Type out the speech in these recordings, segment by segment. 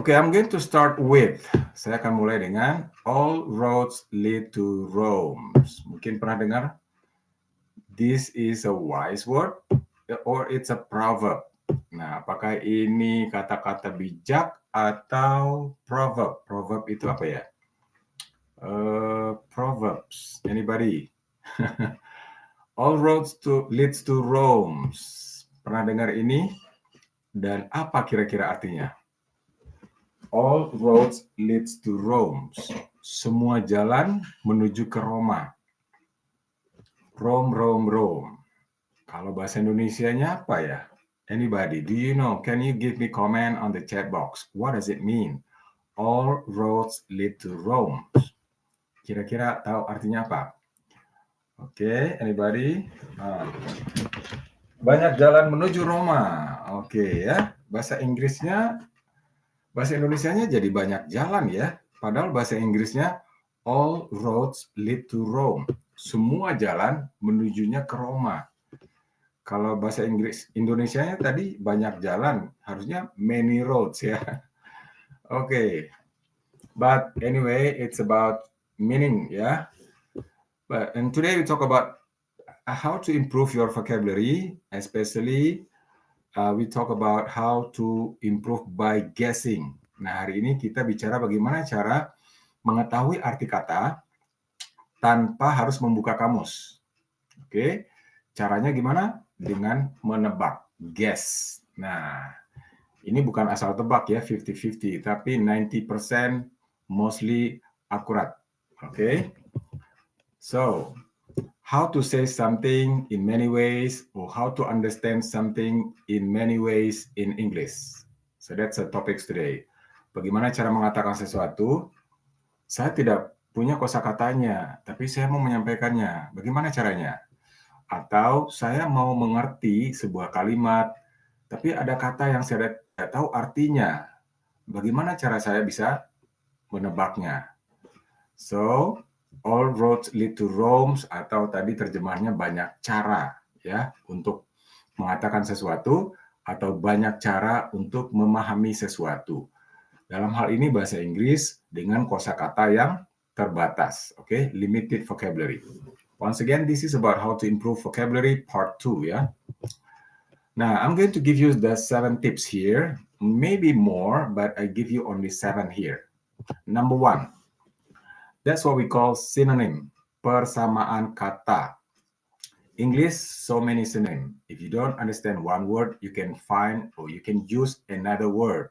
Okay, I'm going to start with. Saya akan mulai dengan all roads lead to Rome. Mungkin pernah dengar? This is a wise word or it's a proverb. Nah, apakah ini kata-kata bijak atau proverb? Proverb itu apa ya? Proverbs. Anybody? All roads leads to Rome. Pernah dengar ini? Dan apa kira-kira artinya? All roads leads to Rome. Semua jalan menuju ke Roma. Rome, Rome, Rome. Kalau bahasa Indonesianya apa ya? Anybody, do you know? Can you give me comment on the chat box? What does it mean? All roads lead to Rome. Kira-kira tahu artinya apa? Oke, anybody? Banyak jalan menuju Roma. Oke ya. Bahasa Indonesianya jadi banyak jalan ya. Padahal bahasa Inggrisnya all roads lead to Rome. Semua jalan menujunya ke Roma. Kalau bahasa Indonesianya tadi banyak jalan, harusnya many roads ya. Okay. But anyway, it's about meaning ya. And today we talk about how to improve your vocabulary, especially we talk about how to improve by guessing. Nah, hari ini kita bicara bagaimana cara mengetahui arti kata tanpa harus membuka kamus. Oke, caranya gimana? Dengan menebak, guess. Nah, ini bukan asal tebak ya, 50-50, tapi 90% mostly akurat. Oke, so how to say something in many ways or how to understand something in many ways in English. So that's the topic today. Bagaimana cara mengatakan sesuatu? Saya tidak punya kosakatanya, tapi saya mau menyampaikannya. Bagaimana caranya? Atau saya mau mengerti sebuah kalimat, tapi ada kata yang saya tidak tahu artinya. Bagaimana cara saya bisa menebaknya? So, all roads lead to Rome, atau tadi terjemahnya banyak cara ya untuk mengatakan sesuatu atau banyak cara untuk memahami sesuatu. Dalam hal ini bahasa Inggris dengan kosakata yang terbatas, okay? Limited vocabulary. Once again, this is about how to improve vocabulary part 2 ya. Now, I'm going to give you the 7 tips here, maybe more, but I give you only 7 here. Number 1. That's what we call synonym, persamaan kata. English, so many synonyms. If you don't understand one word, you can find or you can use another word.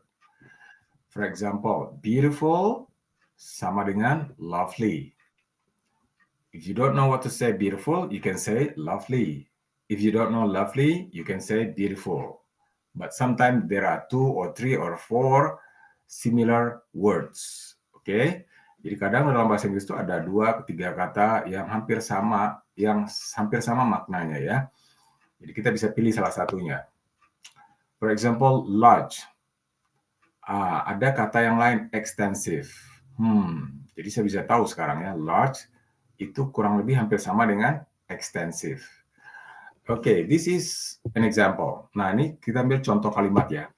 For example, beautiful sama dengan lovely. If you don't know what to say beautiful, you can say lovely. If you don't know lovely, you can say beautiful. But sometimes there are 2 or 3 or 4 similar words. Okay? Jadi kadang dalam bahasa Inggris itu ada 2 ke 3 kata yang hampir sama maknanya ya. Jadi kita bisa pilih salah satunya. For example, large. Ada kata yang lain, extensive. Jadi saya bisa tahu sekarang ya, large itu kurang lebih hampir sama dengan extensive. Okay, this is an example. Nah, ini kita ambil contoh kalimat ya.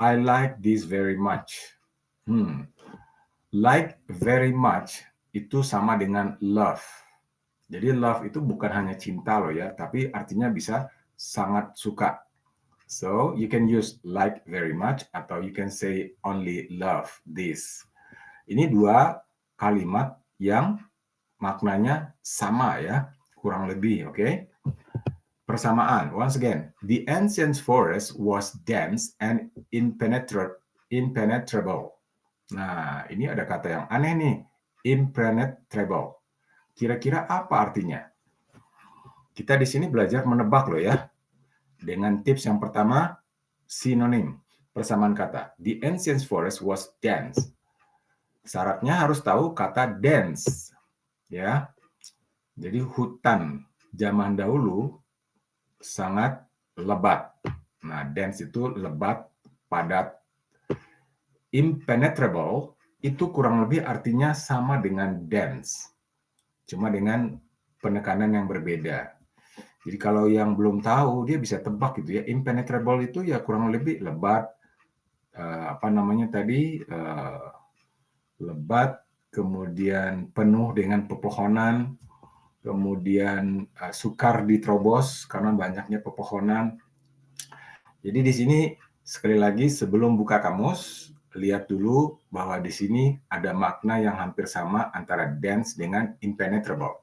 I like this very much. Like very much itu sama dengan love. Jadi love itu bukan hanya cinta loh ya, tapi artinya bisa sangat suka. So, you can use like very much atau you can say only love this. Ini 2 kalimat yang maknanya sama ya, kurang lebih, okay? Persamaan, once again, the ancient forest was dense and impenetrable. Nah, ini ada kata yang aneh nih, impenetrable. Kira-kira apa artinya? Kita di sini belajar menebak loh ya. Dengan tips yang pertama, sinonim, persamaan kata. The ancient forest was dense. Syaratnya harus tahu kata dense. Ya. Jadi hutan zaman dahulu sangat lebat. Nah, dense itu lebat, padat. Impenetrable itu kurang lebih artinya sama dengan dense. Cuma dengan penekanan yang berbeda. Jadi kalau yang belum tahu, dia bisa tebak gitu ya. Impenetrable itu ya kurang lebih lebat, apa namanya tadi, lebat, kemudian penuh dengan pepohonan, kemudian sukar diterobos karena banyaknya pepohonan. Jadi di sini sekali lagi sebelum buka kamus, lihat dulu bahwa di sini ada makna yang hampir sama antara dense dengan impenetrable.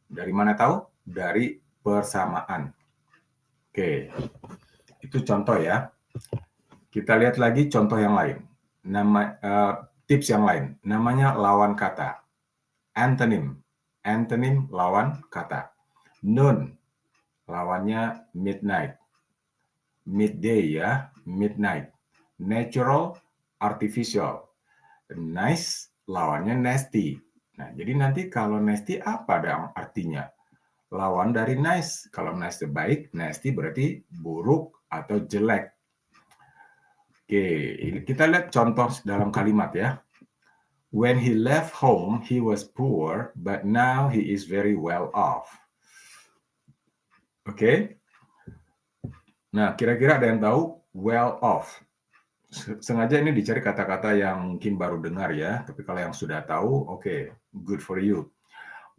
Dari mana tahu? Dari persamaan. Oke, itu contoh ya. Kita lihat lagi contoh yang lain. Tips yang lain. Namanya lawan kata. Antonym. Antonym lawan kata. Noon. Lawannya midnight. Midday ya, midnight. Natural, artificial. Nice lawannya nasty. Nah, jadi nanti kalau nasty apa dong artinya? Lawan dari nice. Kalau nice itu baik, nasty berarti buruk atau jelek. Oke, kita lihat contoh dalam kalimat ya. When he left home, he was poor, but now he is very well off. Oke. Nah, kira-kira ada yang tahu well off? Sengaja ini dicari kata-kata yang mungkin baru dengar ya, tapi kalau yang sudah tahu, oke, good for you.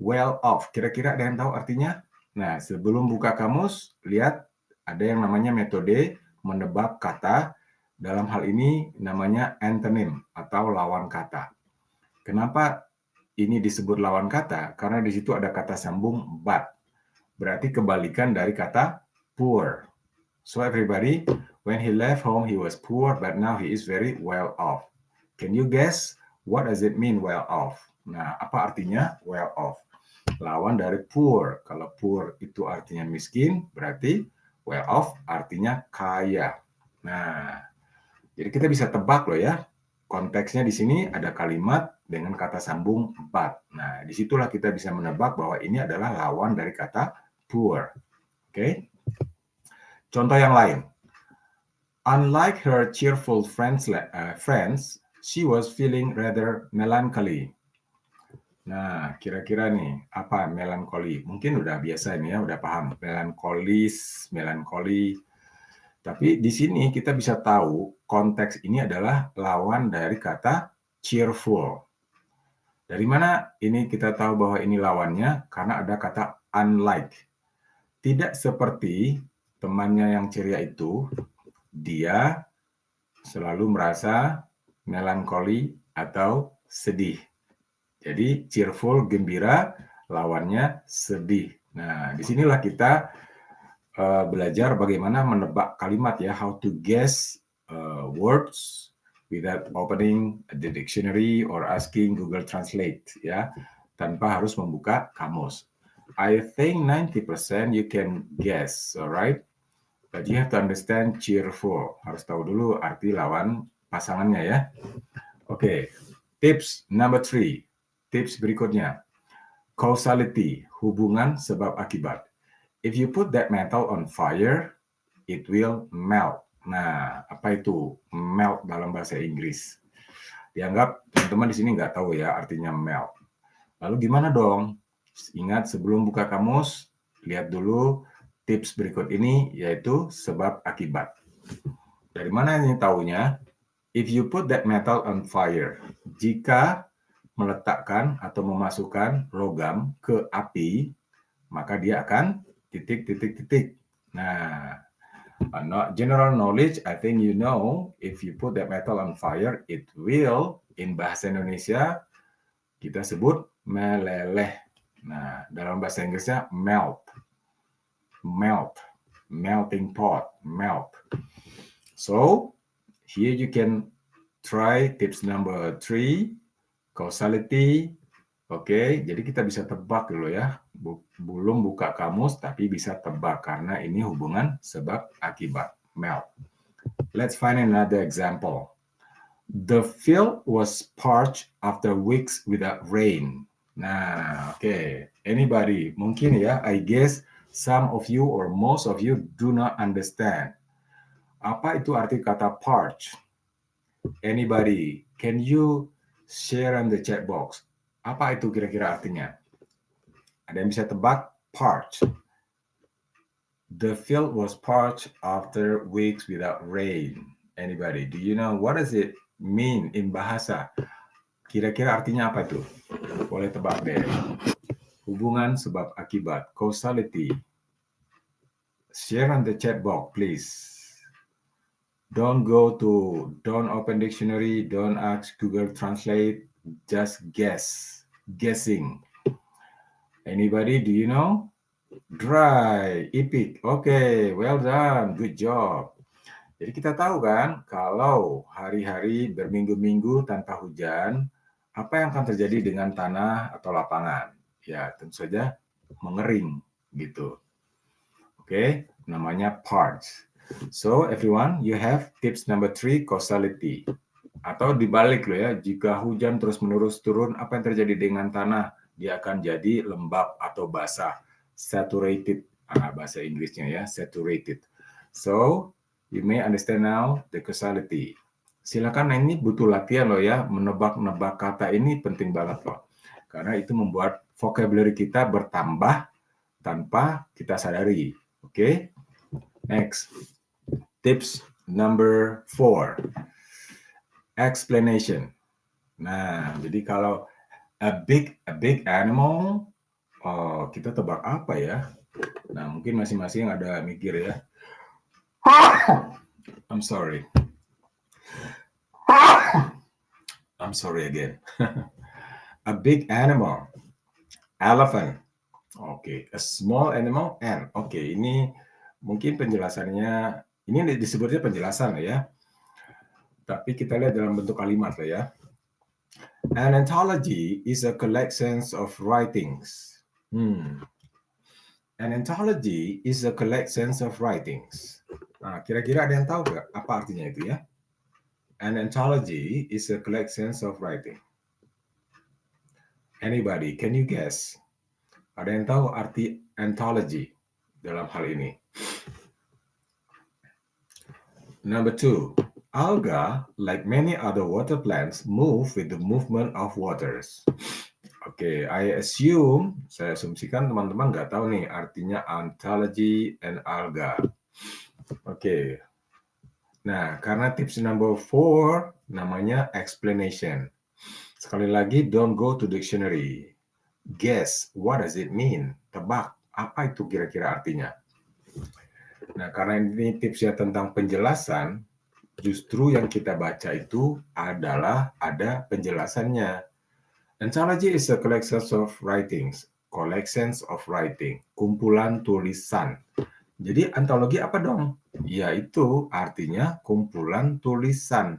Well off, kira-kira ada yang tahu artinya? Nah, sebelum buka kamus, lihat ada yang namanya metode menebak kata. Dalam hal ini namanya antonym atau lawan kata. Kenapa ini disebut lawan kata? Karena di situ ada kata sambung but. Berarti kebalikan dari kata poor. So everybody, when he left home, he was poor, but now he is very well off. Can you guess what does it mean well off? Nah, apa artinya well off? Lawan dari poor. Kalau poor itu artinya miskin, berarti well off artinya kaya. Nah, jadi kita bisa tebak loh ya. Konteksnya di sini ada kalimat dengan kata sambung but. Nah, disitulah kita bisa menebak bahwa ini adalah lawan dari kata poor. Oke? Contoh yang lain. Unlike her cheerful friends, she was feeling rather melancholy. Nah, kira-kira nih, apa melankoli? Mungkin udah biasa ini ya, udah paham. Melankolis, melankoli. Tapi di sini kita bisa tahu konteks ini adalah lawan dari kata cheerful. Dari mana ini kita tahu bahwa ini lawannya? Karena ada kata unlike. Tidak seperti temannya yang ceria itu, dia selalu merasa melankoli atau sedih. Jadi cheerful, gembira, lawannya sedih. Nah, disinilah kita belajar bagaimana menebak kalimat ya, how to guess words without opening the dictionary or asking Google Translate ya, tanpa harus membuka kamus. I think 90% you can guess, alright? But you have to understand cheerful. Harus tahu dulu arti lawan pasangannya ya. Oke, tips number 3. Tips berikutnya. Causality, hubungan sebab akibat. If you put that metal on fire, it will melt. Nah, apa itu melt dalam bahasa Inggris? Dianggap teman-teman di sini nggak tahu ya artinya melt. Lalu gimana dong? Ingat sebelum buka kamus, lihat dulu tips berikut ini yaitu sebab akibat. Dari mana ini taunya? If you put that metal on fire, jika meletakkan atau memasukkan logam ke api, maka dia akan titik. Nah, general knowledge, I think you know, if you put that metal on fire, it will, in bahasa Indonesia, kita sebut meleleh. Nah, dalam bahasa Inggrisnya melt, melting pot, melt. So, here you can try tips number 3, causality. Oke, jadi kita bisa tebak dulu ya. Belum buka kamus, tapi bisa tebak karena ini hubungan sebab akibat. Melt. Let's find another example. The field was parched after weeks without rain. Nah, oke. Anybody? Mungkin ya, I guess some of you or most of you do not understand. Apa itu arti kata parched? Anybody? Can you share on the chat box? Apa itu kira-kira artinya? Ada yang bisa tebak? Parched. The field was parched after weeks without rain. Anybody? Do you know what does it mean in bahasa? Kira-kira artinya apa tuh? Boleh tebak deh. Hubungan sebab akibat, causality. Share on the chat box, please. Don't open dictionary, don't ask Google Translate, just guess. Guessing. Anybody, do you know? Dry, epic. Okay, well done, good job. Jadi kita tahu kan, kalau hari-hari berminggu-minggu tanpa hujan, apa yang akan terjadi dengan tanah atau lapangan? Ya, tentu saja mengering gitu. Oke, namanya parch. So, everyone, you have tips number 3, causality. Atau dibalik loh ya, jika hujan terus-menerus turun, apa yang terjadi dengan tanah? Dia akan jadi lembab atau basah. Saturated, bahasa Inggrisnya ya, saturated. So, you may understand now the causality. Silakan, ini butuh latihan loh ya, menebak-nebak kata ini penting banget loh. Karena itu membuat vocabulary kita bertambah tanpa kita sadari. Oke? Next. Tips number 4. Explanation. Nah, jadi kalau a big animal, kita tebak apa ya? Nah, mungkin masing-masing ada mikir ya. I'm sorry. I'm sorry again. A big animal. Elephant. Oke, a small animal, ant. Oke, ini mungkin penjelasannya, ini disebutnya penjelasan ya. Tapi kita lihat dalam bentuk kalimat lah ya. An anthology is a collection of writings. An anthology is a collection of writings. Nah, kira-kira ada yang tahu nggak apa artinya itu ya? An anthology is a collection of writing. Anybody, can you guess? Ada yang tahu arti anthology dalam hal ini? Number 2, alga, like many other water plants, move with the movement of waters. Oke, saya asumsikan teman-teman nggak tahu nih artinya anthology and alga. Oke. Nah, karena tips number 4 namanya explanation. Sekali lagi, don't go to dictionary. Guess, what does it mean? Tebak, apa itu kira-kira artinya? Nah, karena ini tipsnya tentang penjelasan, justru yang kita baca itu adalah ada penjelasannya. Anthology is a collection of writings. Collections of writing. Kumpulan tulisan. Jadi antologi apa dong? Yaitu artinya kumpulan tulisan.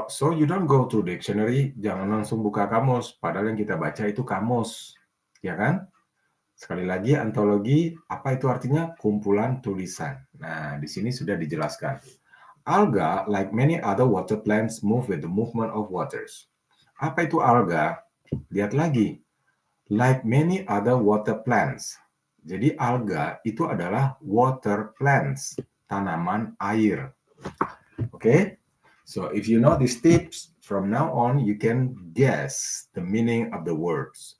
So you don't go to dictionary, jangan langsung buka kamus, padahal yang kita baca itu kamus, ya kan? Sekali lagi, antologi, apa itu artinya? Kumpulan tulisan. Nah, di sini sudah dijelaskan. Alga, like many other water plants, move with the movement of waters. Apa itu alga? Lihat lagi. Like many other water plants. Jadi alga itu adalah water plants, tanaman air. Oke? So if you know these tips, from now on you can guess the meaning of the words.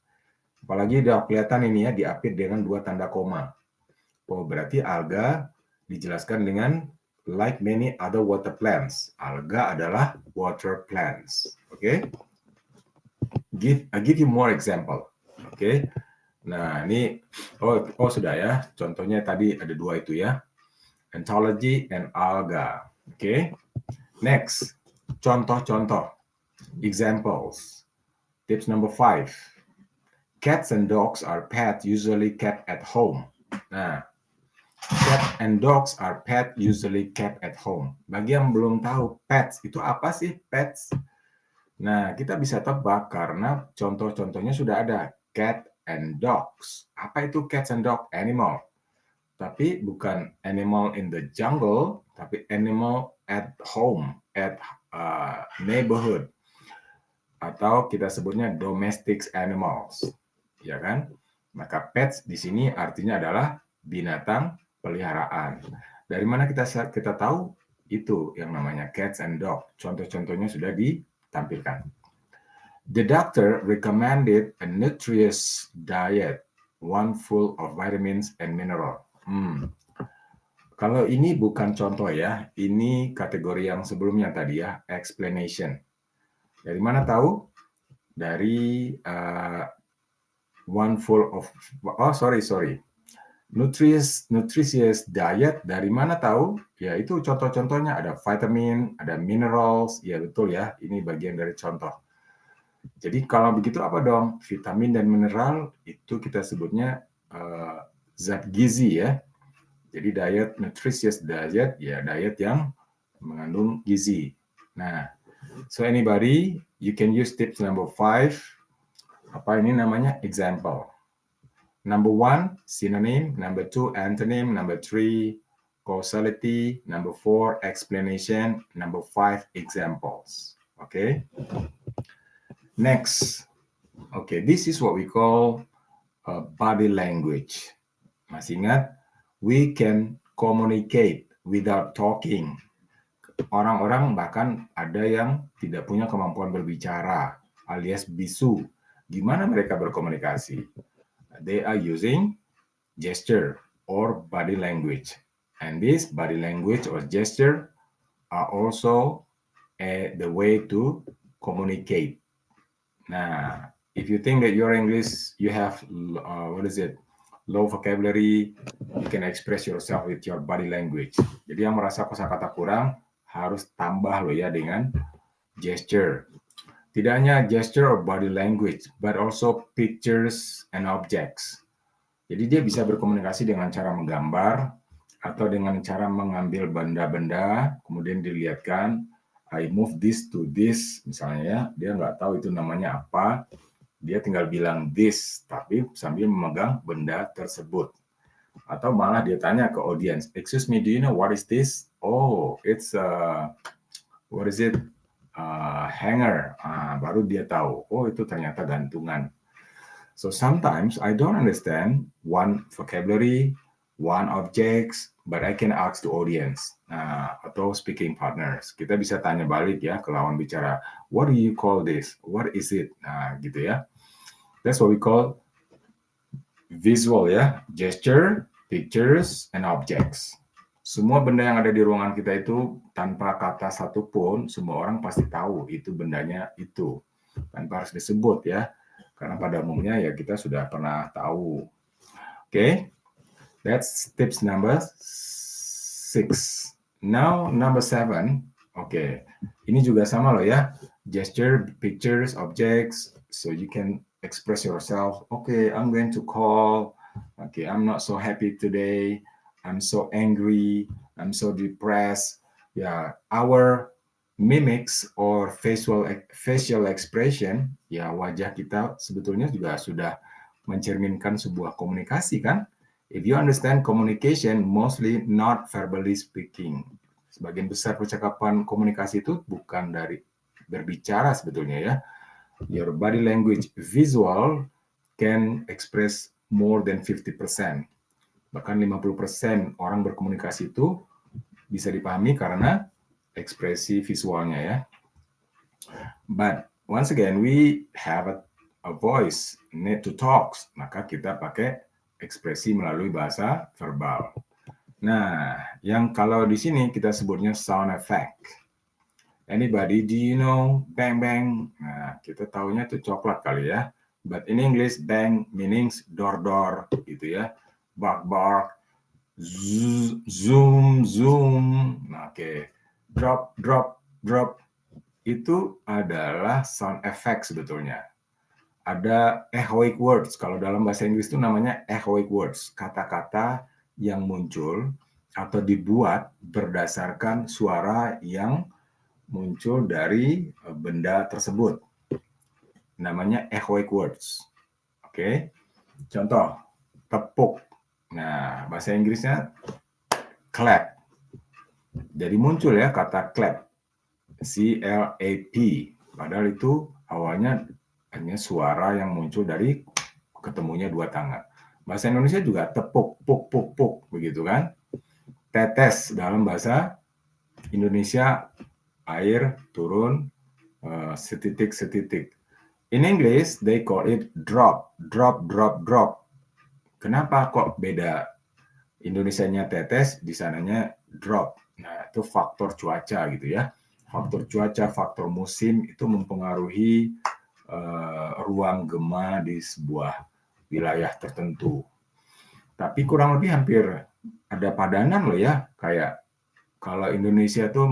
Apalagi udah kelihatan ini ya, diapit dengan 2 tanda koma. Oh, berarti alga dijelaskan dengan like many other water plants. Alga adalah water plants. Oke? I give you more example. Oke? Nah, ini sudah ya. Contohnya tadi ada 2 itu ya. Anthology and alga. Oke? Next, contoh-contoh, examples. Tips number 5. Cats and dogs are pets usually kept at home. Nah, cat and dogs are pets usually kept at home. Bagi yang belum tahu, pets itu apa sih pets? Nah, kita bisa tebak karena contoh-contohnya sudah ada. Cat and dogs. Apa itu cats and dog? Animal. Tapi bukan animal in the jungle, tapi animal at home, at neighborhood, atau kita sebutnya domestic animals, ya kan? Maka pets di sini artinya adalah binatang peliharaan. Dari mana kita tahu? Itu yang namanya cats and dog. Contoh-contohnya sudah ditampilkan. The doctor recommended a nutritious diet, one full of vitamins and mineral. Kalau ini bukan contoh ya, ini kategori yang sebelumnya tadi ya, explanation. Dari mana tahu? Dari one full of, sorry. Nutritious diet, dari mana tahu? Ya itu contoh-contohnya, ada vitamin, ada minerals, ya betul ya, ini bagian dari contoh. Jadi kalau begitu apa dong? Vitamin dan mineral itu kita sebutnya zat gizi ya. Jadi diet, nutritious diet, ya diet yang mengandung gizi. Nah, so anybody, you can use tips number 5. Apa ini namanya? Example. Number 1, synonym. Number 2, antonym. Number 3, causality. Number 4, explanation. Number 5, examples. Okay. Next. Okay, this is what we call body language. Masih ingat? We can communicate without talking. Orang-orang bahkan ada yang tidak punya kemampuan berbicara, alias bisu. Gimana mereka berkomunikasi? They are using gesture or body language. And this body language or gesture are also the way to communicate. Nah, if you think that your English, you have, low vocabulary, you can express yourself with your body language. Jadi yang merasa kosakata kurang, harus tambah loh ya dengan gesture. Tidak hanya gesture or body language, but also pictures and objects. Jadi dia bisa berkomunikasi dengan cara menggambar atau dengan cara mengambil benda-benda, kemudian dilihatkan, I move this to this, misalnya ya, dia nggak tahu itu namanya apa, dia tinggal bilang this, tapi sambil memegang benda tersebut. Atau malah dia tanya ke audience, excuse me, do you know what is this? Oh, it's what is it? Hanger. Baru dia tahu, oh itu ternyata gantungan. So sometimes I don't understand one vocabulary, one objects, but I can ask the audience atau speaking partners. Kita bisa tanya balik ya ke lawan bicara, what do you call this? What is it? Nah, gitu ya. That's what we call visual ya, gesture, pictures, and objects. Semua benda yang ada di ruangan kita itu tanpa kata satupun, semua orang pasti tahu itu bendanya itu. Tanpa harus disebut ya. Karena pada umumnya ya kita sudah pernah tahu. Okay, that's tips number 6. Now number 7. Okay, ini juga sama loh ya. Gesture, pictures, objects, so you can express yourself. Okay, I'm going to call. Okay, I'm not so happy today. I'm so angry. I'm so depressed. Yeah, our mimics or facial expression, ya wajah kita sebetulnya juga sudah mencerminkan sebuah komunikasi kan? If you understand communication, mostly not verbally speaking. Sebagian besar percakapan komunikasi itu bukan dari berbicara sebetulnya ya. Your body language visual can express more than 50%. Bahkan 50% orang berkomunikasi itu bisa dipahami karena ekspresi visualnya ya. But once again, we have a voice, need to talk. Maka kita pakai ekspresi melalui bahasa verbal. Nah, yang kalau di sini kita sebutnya sound effect. Anybody, do you know bang bang? Nah, kita taunya itu coklat kali ya. But in English, bang means door door gitu ya. Bark bark, zoom zoom. Nah, oke. Drop drop drop. Itu adalah sound effect sebetulnya. Ada echoic words. Kalau dalam bahasa Inggris itu namanya echoic words. Kata-kata yang muncul atau dibuat berdasarkan suara yang muncul dari benda tersebut. Namanya echoic words. Oke. Contoh, tepuk. Nah, bahasa Inggrisnya clap. Jadi muncul ya kata clap. C-L-A-P. Padahal itu awalnya hanya suara yang muncul dari ketemunya dua tangan. Bahasa Indonesia juga tepuk, puk, puk, puk. Begitu kan? Tetes dalam bahasa Indonesia air turun setitik-setitik. In English, they call it drop, drop, drop, drop. Kenapa kok beda Indonesianya tetes, di sananya drop. Nah, itu faktor cuaca gitu ya. Faktor cuaca, faktor musim itu mempengaruhi ruang gema di sebuah wilayah tertentu. Tapi kurang lebih hampir ada padanan loh ya, kayak kalau Indonesia tuh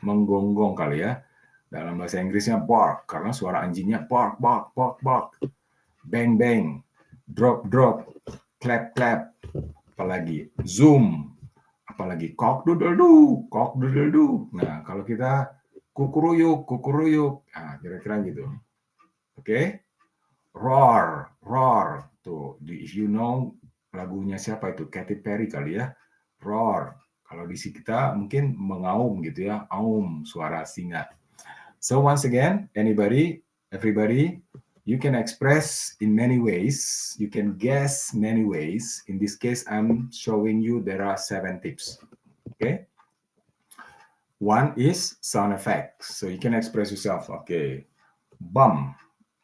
menggonggong kali ya. Dalam bahasa Inggrisnya bark, karena suara anjingnya bark, bark, bark, bark. Bang, bang. Drop, drop. Clap, clap. Apalagi zoom. Apalagi cock doodle doo, cock doodle doo. Nah, kalau kita kukuruyuk, kukuruyuk. Nah, kira-kira gitu. Oke? Okay? Roar, roar. Tuh, if you know lagunya siapa itu? Katy Perry kali ya. Roar. Kalau di sini kita mungkin mengaum gitu ya. Aum, suara singa. So once again, everybody, you can express in many ways. You can guess many ways. In this case, I'm showing you there are 7 tips. Okay. One is sound effects. So you can express yourself. Okay. Bum.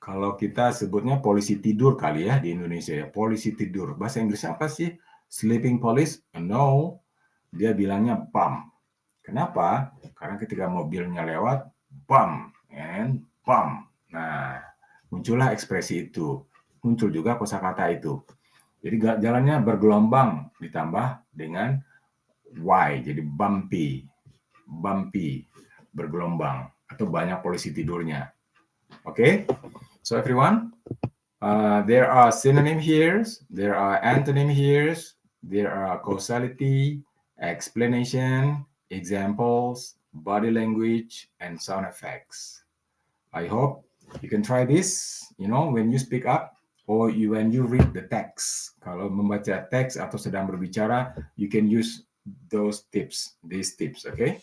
Kalau kita sebutnya polisi tidur kali ya di Indonesia ya. Polisi tidur. Bahasa Inggrisnya apa sih? Sleeping police? No. Dia bilangnya bum. Kenapa? Karena ketika mobilnya lewat, bum and bum. Nah, muncullah ekspresi itu. Muncul juga kosakata itu. Jadi jalannya bergelombang ditambah dengan Y, jadi bumpy. Bumpy, bergelombang. Atau banyak polisi tidurnya. Okay? So everyone, there are synonym here, there are antonym here, there are causality, explanation, examples, body language, and sound effects. I hope you can try this, when you speak up or when you read the text. Kalau membaca teks atau sedang berbicara, you can use these tips, okay?